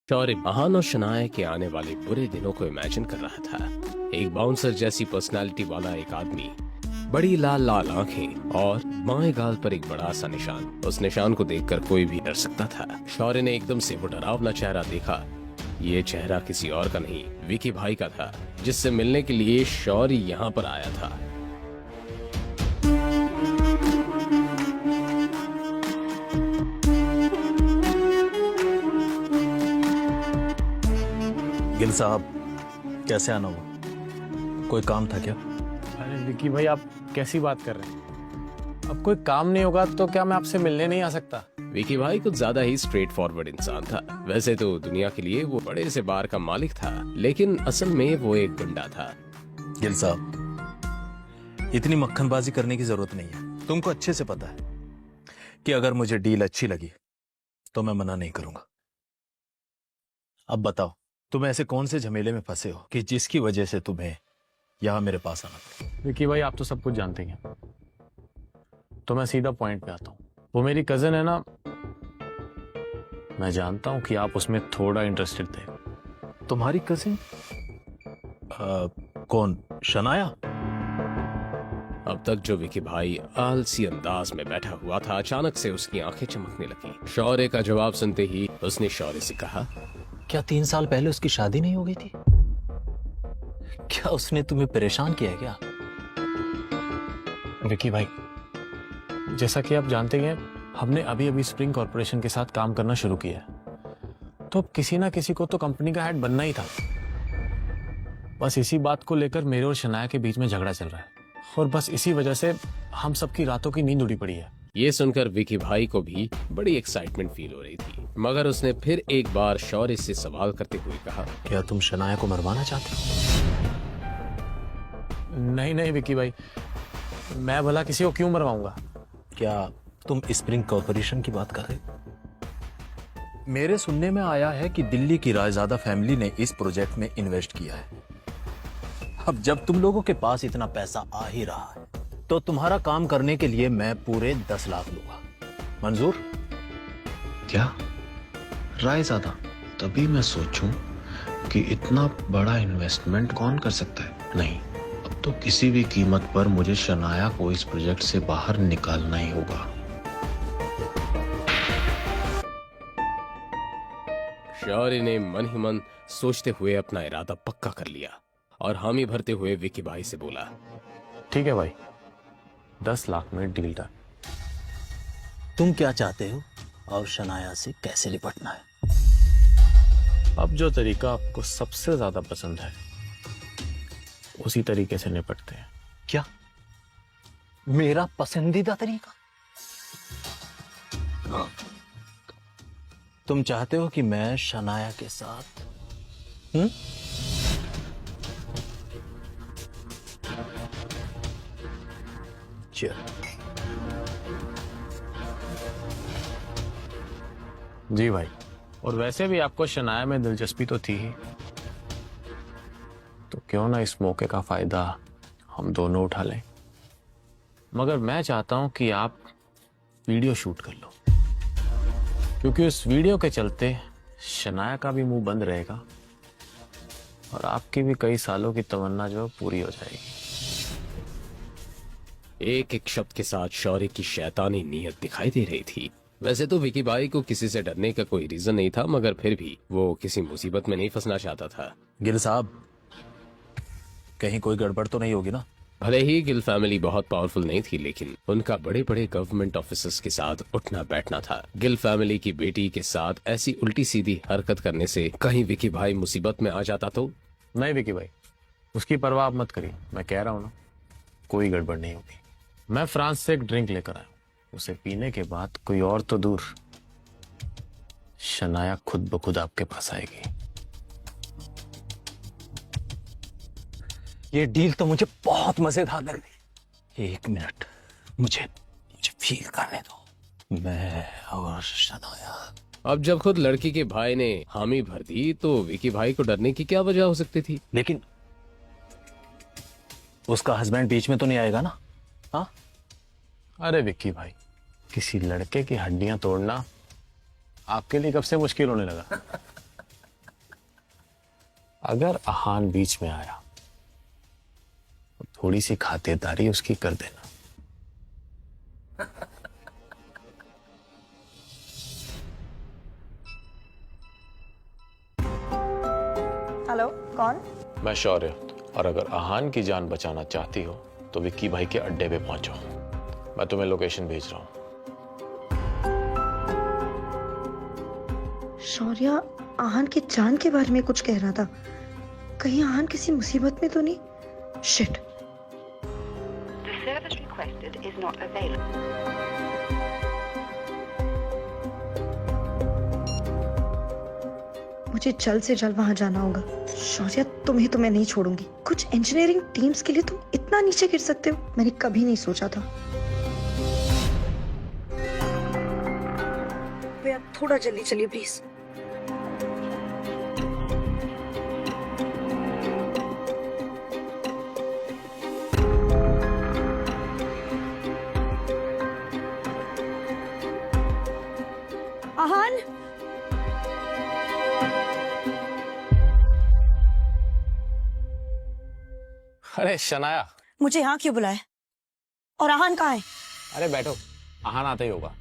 शौर्य महान और शनाया के आने वाले बुरे दिनों को इमेजिन कर रहा था। एक बाउंसर जैसी पर्सनालिटी वाला एक आदमी, बड़ी लाल लाल आंखें और बाएं गाल पर एक बड़ा सा निशान। उस निशान को देखकर कोई भी डर सकता था। शौर्य ने एकदम से वो डरावना चेहरा देखा। ये चेहरा किसी और का नहीं, विकी भाई का था, जिससे मिलने के लिए शौर्य यहाँ पर आया था। गिल साहब, कैसे आना हुआ? कोई काम था क्या? अरे विकी भाई, आप कैसी बात कर रहे हैं? अब कोई काम नहीं होगा तो क्या मैं आपसे मिलने नहीं आ सकता? विकी भाई कुछ ज्यादा ही स्ट्रेट फॉरवर्ड इंसान था। वैसे तो दुनिया के लिए वो बड़े से बार का मालिक था, लेकिन असल में वो एक गुंडा था। गिल साहब, इतनी मक्खनबाजी करने की जरूरत नहीं है। तुमको अच्छे से पता है कि अगर मुझे डील अच्छी लगी तो मैं मना नहीं करूंगा। अब बताओ, तुम ऐसे कौन से झमेले में फंसे हो कि जिसकी वजह से तुम्हें यहां मेरे पास आना पड़ा? विकी भाई, आप तो सब कुछ जानते ही हैं, तो मैं सीधा पॉइंट पे आता हूँ। वो मेरी कजन है ना, मैं जानता हूँ कि आप उसमें थोड़ा इंटरेस्टेड थे। तुम्हारी कजिन? कौन? शनाया? अब तक जो विकी भाई आलसी अंदाज में बैठा हुआ था, अचानक से उसकी आंखें चमकने लगी। शौर्य का जवाब सुनते ही उसने शौर्य से कहा, क्या 3 साल पहले उसकी शादी नहीं हो गई थी? क्या उसने तुम्हें परेशान किया है क्या? विकी भाई, जैसा कि आप जानते हैं, हमने अभी अभी स्प्रिंग कॉर्पोरेशन के साथ काम करना शुरू किया है, तो किसी ना किसी को तो कंपनी का हेड बनना ही था। बस इसी बात को लेकर मेरे और शनाया के बीच में झगड़ा चल रहा है, और बस इसी वजह से हम सबकी रातों की नींद उड़ी पड़ी है। ये सुनकर विकी भाई को भी बड़ी एक्साइटमेंट फील हो रही थी, मगर उसने फिर एक बार शौर्य से सवाल करते हुए कहा, क्या तुम शनाया को मरवाना चाहते हो? नहीं नहीं विकी भाई, मैं भला किसी को क्यों मरवाऊंगा? क्या तुम स्प्रिंग कॉर्पोरेशन की बात कर रहे हो? मेरे सुनने में आया है कि दिल्ली की रायजादा फैमिली ने इस प्रोजेक्ट में इन्वेस्ट किया है। अब जब तुम लोगों के पास इतना पैसा आ ही रहा है, तो तुम्हारा काम करने के लिए मैं पूरे 10 लाख लूंगा। मंजूर? क्या रायजादा? तभी मैं सोचूं कि इतना बड़ा इन्वेस्टमेंट कौन कर सकता है। नहीं, अब तो किसी भी कीमत पर मुझे शनाया को इस प्रोजेक्ट से बाहर निकालना ही होगा। शौर्य ने मन ही मन सोचते हुए अपना इरादा पक्का कर लिया और हामी भरते हुए विकी भाई से बोला, ठीक है भाई, 10 लाख में डील डन। तुम क्या चाहते हो और शनाया से कैसे निपटना है? अब जो तरीका आपको सबसे ज्यादा पसंद है, उसी तरीके से निपटते हैं। क्या मेरा पसंदीदा तरीका? तुम चाहते हो कि मैं शनाया के साथ चल। जी भाई, और वैसे भी आपको शनाया में दिलचस्पी तो थी ही, तो क्यों ना इस मौके का फायदा हम दोनों उठा लें। मगर मैं चाहता हूं कि आप वीडियो शूट कर लो, क्योंकि उस वीडियो के चलते शनाया का भी मुंह बंद रहेगा और आपकी भी कई सालों की तमन्ना जो पूरी हो जाएगी। एक एक शब्द के साथ शौर्य की शैतानी नीयत दिखाई दे रही थी। वैसे तो विकी भाई को किसी से डरने का कोई रीजन नहीं था, मगर फिर भी वो किसी मुसीबत में नहीं फंसना चाहता था। गिल साहब, कहीं कोई गड़बड़ तो नहीं होगी ना? भले ही गिल फैमिली बहुत पावरफुल नहीं थी, लेकिन उनका बड़े बड़े गवर्नमेंट ऑफिसर्स के साथ उठना बैठना था। गिल फैमिली की बेटी के साथ ऐसी उल्टी सीधी हरकत करने से कहीं विकी भाई मुसीबत में आ जाता तो? नहीं विकी भाई, उसकी परवाह आप मत करिए, मैं कह रहा हूं ना, कोई गड़बड़ नहीं होगी। मैं फ्रांस से एक ड्रिंक लेकर आया हूं, उसे पीने के बाद कोई और तो दूर, शनाया खुद ब खुद आपके पास आएगी। ये डील तो मुझे बहुत मजेदार लग रही। 1 मिनट, मुझे फील करने दो। मैं और शनाया। अब जब खुद लड़की के भाई ने हामी भर दी, तो विकी भाई को डरने की क्या वजह हो सकती थी? लेकिन उसका हस्बैंड बीच में तो नहीं आएगा ना? हाँ? अरे विक्की भाई, किसी लड़के की हड्डियां तोड़ना आपके लिए कब से मुश्किल होने लगा? अगर अहान बीच में आया तो थोड़ी सी खातिरदारी उसकी कर देना। हेलो, कौन? मैं शौर्य, और अगर अहान की जान बचाना चाहती हो तो विक्की भाई के अड्डे पे पहुंचो। मैं तुम्हें लोकेशन भेज रहा हूं। शौर्य आहान की जान के बारे में कुछ कह रहा था। कहीं आहान किसी मुसीबत में तो नहीं? Shit. The service requested is not available. मुझे जल्द से जल्द वहां जाना होगा। शौर्य, तुम्हें तो मैं नहीं छोड़ूंगी। कुछ इंजीनियरिंग टीम्स के लिए तुम इतना नीचे गिर सकते हो, मैंने कभी नहीं सोचा था। भैया थोड़ा जल्दी चलिए प्लीज। आहान, अरे शनाया, मुझे यहाँ क्यों बुलाया? और आहान कहाँ है? अरे बैठो, अहान आता ही होगा।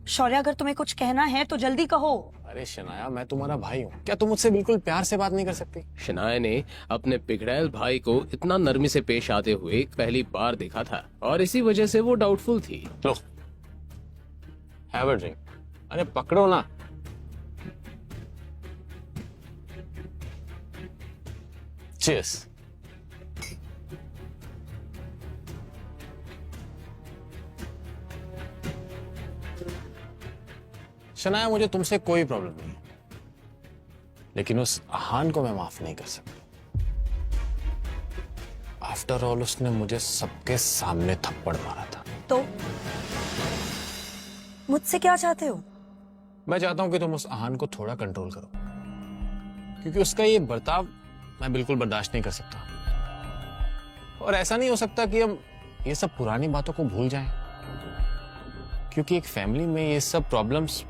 शौर्य, अगर तुम्हें कुछ कहना है तो जल्दी कहो। अरे शनाया, मैं तुम्हारा भाई हूँ, क्या तुम मुझसे बिल्कुल प्यार से बात नहीं कर सकती? शनाया ने अपने बिगड़ैल भाई को इतना नरमी से पेश आते हुए पहली बार देखा था और इसी वजह से वो डाउटफुल थी। लो, हैव अ ड्रिंक। अरे पकड़ो ना। चीयर्स। शनाया, मुझे तुमसे कोई प्रॉब्लम नहीं है, लेकिन उस अहान को मैं माफ नहीं कर सकता। आफ्टर ऑल उसने मुझे सबके सामने थप्पड़ मारा था। तो मुझसे क्या चाहते हो? मैं चाहता हूं कि तुम उस अहान को थोड़ा कंट्रोल करो, क्योंकि उसका ये बर्ताव मैं बिल्कुल बर्दाश्त नहीं कर सकता। और ऐसा नहीं हो सकता कि हम ये सब पुरानी बातों को भूल जाएं, क्योंकि एक फैमिली में ये सब प्रॉब्लम्स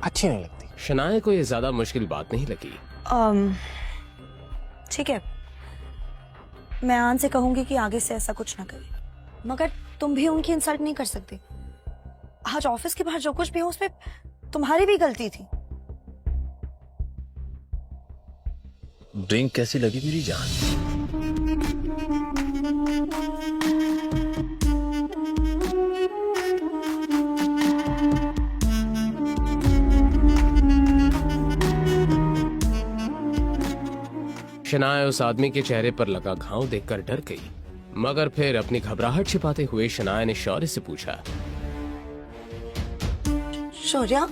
अच्छी नहीं लगती। शनाया को ये ज्यादा मुश्किल बात नहीं लगी। ठीक है, मैं आन से कहूंगी कि आगे से ऐसा कुछ ना करे, मगर तुम भी उनकी इंसल्ट नहीं कर सकते। आज ऑफिस के बाहर जो कुछ भी हो उसमें तुम्हारी भी गलती थी। ड्रिंक कैसी लगी मेरी जान? शनाया उस आदमी के चेहरे पर लगा घाव देखकर डर गई, मगर फिर अपनी घबराहट छिपाते हुए शनाया ने शौर्य से पूछा, शौर्य,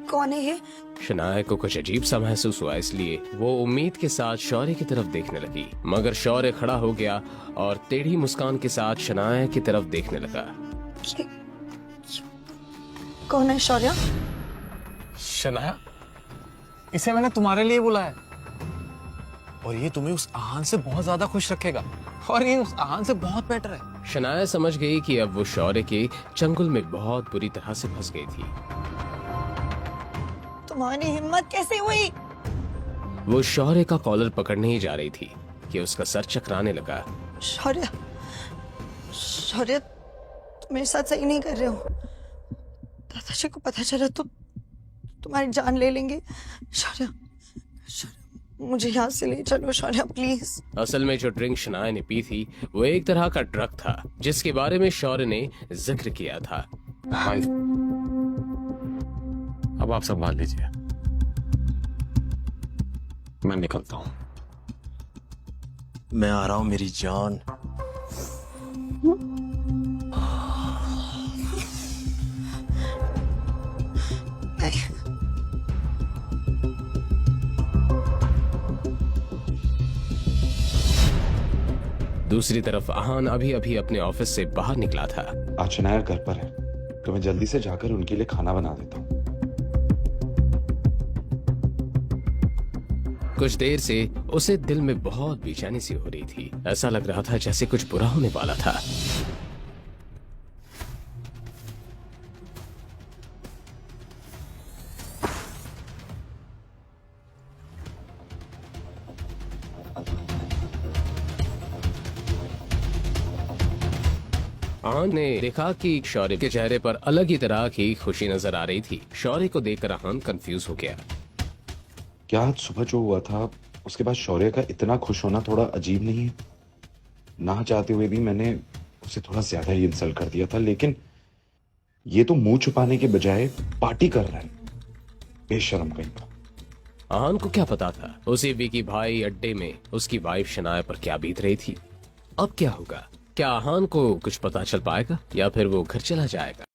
कौन है ये? शनाया को कुछ अजीब सा महसूस हुआ, इसलिए वो उम्मीद के साथ शौर्य की तरफ देखने लगी, मगर शौर्य खड़ा हो गया और टेढ़ी मुस्कान के साथ शनाया की तरफ देखने लगा। कौन है शौर्य? शनाया, इसे मैंने तुम्हारे लिए बुलाया और ये तुम्हें उस अहान से बहुत ज्यादा खुश रखेगा और ये उस अहान से बहुत बेटर है। शनाया समझ गई कि अब वो शौर्य के चंगुल में बहुत बुरी तरह से फंस गई थी। तुम्हारी हिम्मत कैसे हुई? वो शौर्य का कॉलर पकड़ने ही जा रही थी कि उसका सर चकराने लगा। शौर्य, शौर्य, तुम मेरे साथ सही नहीं कर रहे हो। दादाजी को पता चला तो तुम्हारी जान ले लेंगे। शौर्य, शौर्य, मुझे यहाँ से ले चलो शौर्य, प्लीज। असल में जो ड्रिंक शनाया ने पी थी वो एक तरह का ड्रग था जिसके बारे में शौर्य ने जिक्र किया था। भाई, अब आप संभाल लीजिए, मैं निकलता हूं। मैं आ रहा हूं मेरी जान। दूसरी तरफ आहान अभी अभी अपने ऑफिस से बाहर निकला था। आज शनाया घर पर है तो मैं जल्दी से जाकर उनके लिए खाना बना देता हूँ। कुछ देर से उसे दिल में बहुत बेचैनी सी हो रही थी। ऐसा लग रहा था जैसे कुछ बुरा होने वाला था। आहान ने देखा कि शौर्य के चेहरे पर अलग ही तरह की खुशी नजर आ रही थी। शौर्य को देखकर आहान कंफ्यूज हो गया। क्या आज सुबह जो हुआ था उसके बाद शौर्य का इतना खुश होना थोड़ा अजीब नहीं है? ना चाहते हुए भी मैंने उसे थोड़ा ज्यादा ही इंसल्ट कर दिया था, लेकिन ये तो मुंह छुपाने के बजाय पार्टी कर रहा है। बेशर्म कहीं का। आहान को क्या पता था उसी विकी भाई अड्डे में उसकी वाइफ शनाया पर क्या बीत रही थी। अब क्या होगा? क्या आहान को कुछ पता चल पाएगा या फिर वो घर चला जाएगा?